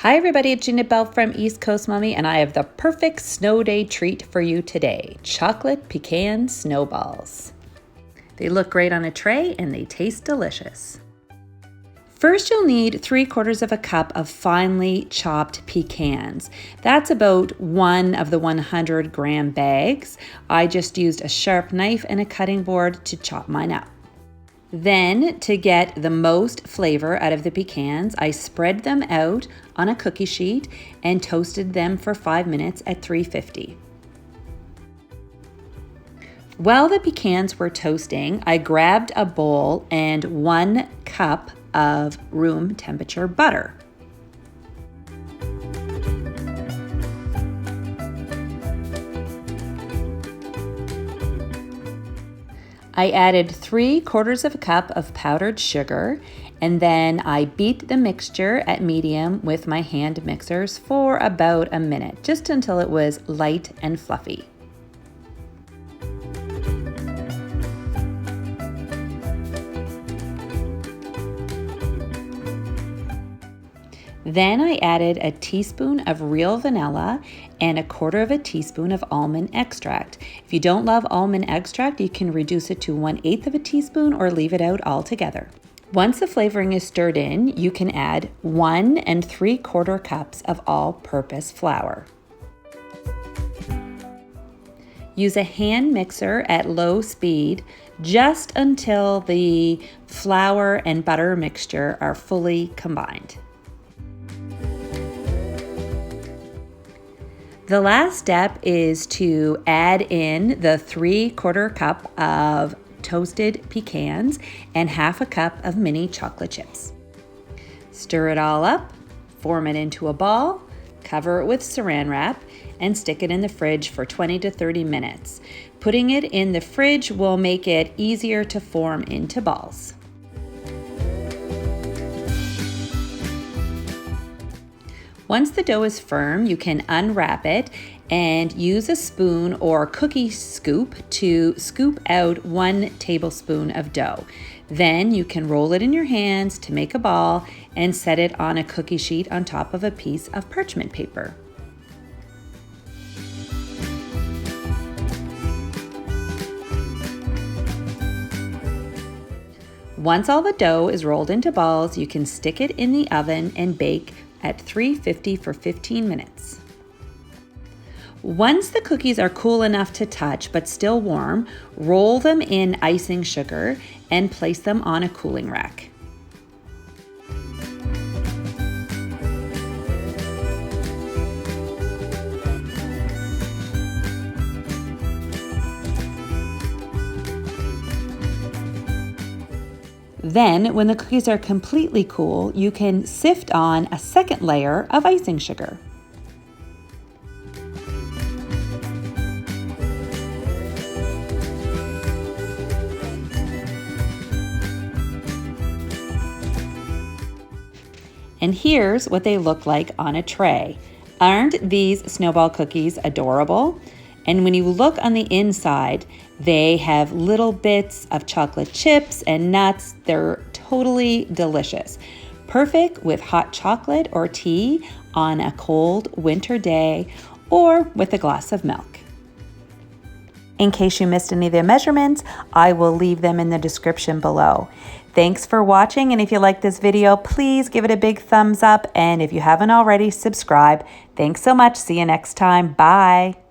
Hi everybody, it's Belle from East Coast Mommy, and I have the perfect snow day treat for you today. Chocolate pecan snowballs. They look great on a tray and they taste delicious. First, you'll need 3/4 of a cup of finely chopped pecans. That's about one of the 100-gram bags. I just used a sharp knife and a cutting board to chop mine up. Then, to get the most flavor out of the pecans, I spread them out on a cookie sheet and toasted them for 5 minutes at 350. While the pecans were toasting, I grabbed a bowl and 1 cup of room temperature butter. I added 3/4 of a cup of powdered sugar, and then I beat the mixture at medium with my hand mixers for about a minute, just until it was light and fluffy. Then I added a teaspoon of real vanilla and 1/4 teaspoon of almond extract. If you don't love almond extract, you can reduce it to 1/8 teaspoon or leave it out altogether. Once the flavoring is stirred in, you can add 1 3/4 cups of all-purpose flour. Use a hand mixer at low speed just until the flour and butter mixture are fully combined. The last step is to add in the 3/4 cup of toasted pecans and 1/2 cup of mini chocolate chips. Stir it all up, form it into a ball, cover it with saran wrap, and stick it in the fridge for 20 to 30 minutes. Putting it in the fridge will make it easier to form into balls. Once the dough is firm, you can unwrap it and use a spoon or cookie scoop to scoop out 1 tablespoon of dough. Then you can roll it in your hands to make a ball and set it on a cookie sheet on top of a piece of parchment paper. Once all the dough is rolled into balls, you can stick it in the oven and bake at 350 for 15 minutes. Once the cookies are cool enough to touch but still warm, roll them in icing sugar and place them on a cooling rack. Then, when the cookies are completely cool, you can sift on a second layer of icing sugar. And here's what they look like on a tray. Aren't these snowball cookies adorable? And when you look on the inside, they have little bits of chocolate chips and nuts. They're totally delicious. Perfect with hot chocolate or tea on a cold winter day or with a glass of milk. In case you missed any of the measurements, I will leave them in the description below. Thanks for watching, and if you like this video, please give it a big thumbs up, and if you haven't already, subscribe. Thanks so much. See you next time. Bye.